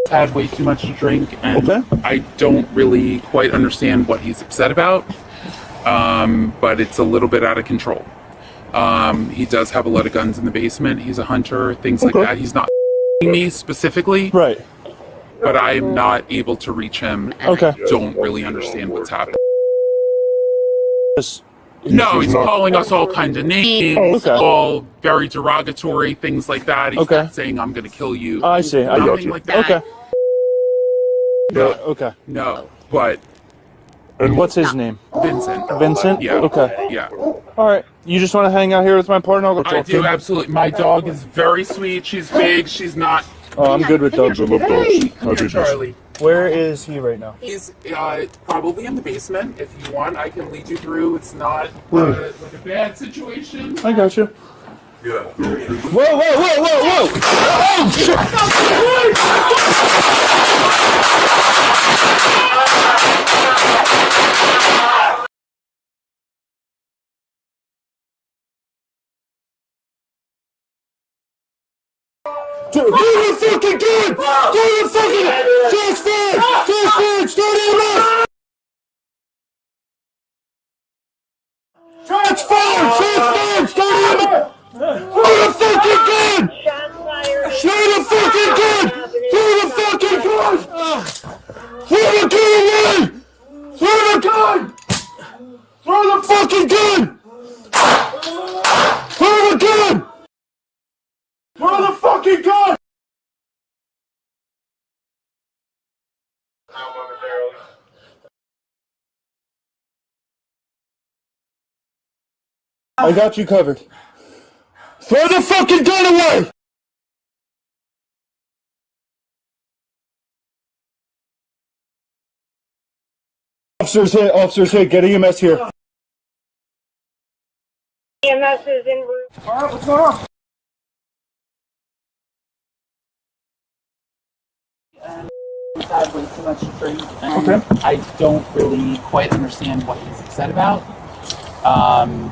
had way too much to drink, and I don't really quite understand what he's upset about, but it's a little bit out of control. He does have a lot of guns in the basement. He's a hunter, things like that. He's not me specifically, right? But I'm not able to reach him, and I don't really understand what's happening. No, he's calling us all kinds of names, all very derogatory, things like that. He's not saying, I'm going to kill you. I see. I got you. Like that. Okay. No, but... And what's his name? Vincent. Vincent? Yeah. Okay. Yeah. All right. You just want to hang out here with my partner? I do, absolutely. My dog is very sweet. She's big. She's not... Oh, I'm good with dogs. I love dogs. Hey, come here, Charlie. Where is he right now? He's probably in the basement. If you want, I can lead you through. It's not like a bad situation. I got you. Yeah. Whoa, whoa, whoa, whoa, whoa! Oh, shit! Dude, do the fucking gun! Do the fucking... Shots fired! Shots fired! Start it up! Shots fired! Shots fired! Start it up! Throw the fucking gun! Throw the fucking gun! Throw the fucking gun! Throw the gun away! Throw the gun! Throw the fucking gun! Throw the gun! Throw the fucking gun! I got you covered. Throw the fucking gun away! Officers hit, get EMS here. EMS is en route. Alright, what's going on? Had way too much to drink, and I don't really quite understand what he's upset about,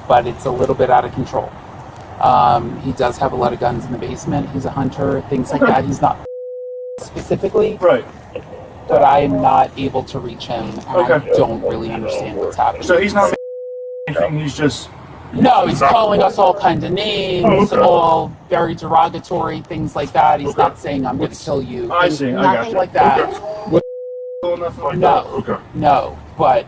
but it's a little bit out of control. He does have a lot of guns in the basement. He's a hunter, things like that. He's not specifically, right? But I'm not able to reach him, and I don't really understand what's happening. So he's not anything. He's just... No, he's calling us all kinds of names, all very derogatory, things like that. He's not saying, I'm going to kill you. I see, I got you. Like that. No, no, but...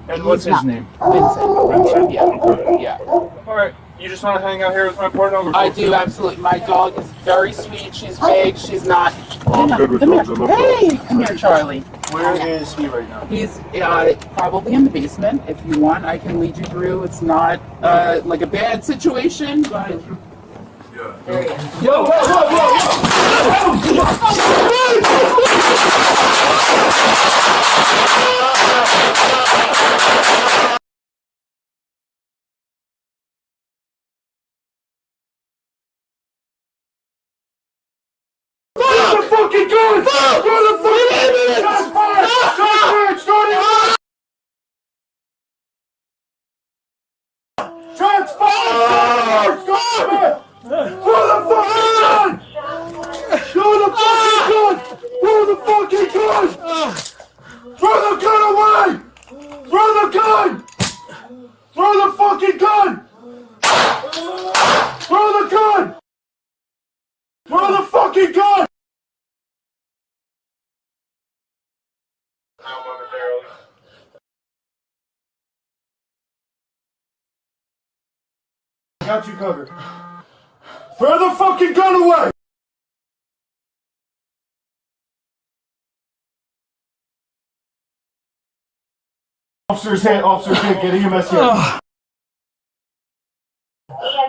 And what's his name? Vincent. Yeah. Alright, you just want to hang out here with my partner? I do, absolutely. My dog is very sweet. She's big. She's not... I'm good with dogs. I love dogs. Hey, come here, Charlie. Where is he right now? He's probably in the basement. If you want, I can lead you through. It's not like a bad situation, but... Yeah. Yo, whoa, Throw the fucking gun! Throw the fucking gun! Shots fired! Shots fired! Start it up! Shots fired! Throw the fucking gun! Throw the fucking gun! Throw the fucking gun! Throw the gun away! Throw the gun! Throw the fucking gun! Throw the gun! Throw the fucking gun! I got you covered. Throw the fucking gun away! Officers hit, get EMS here.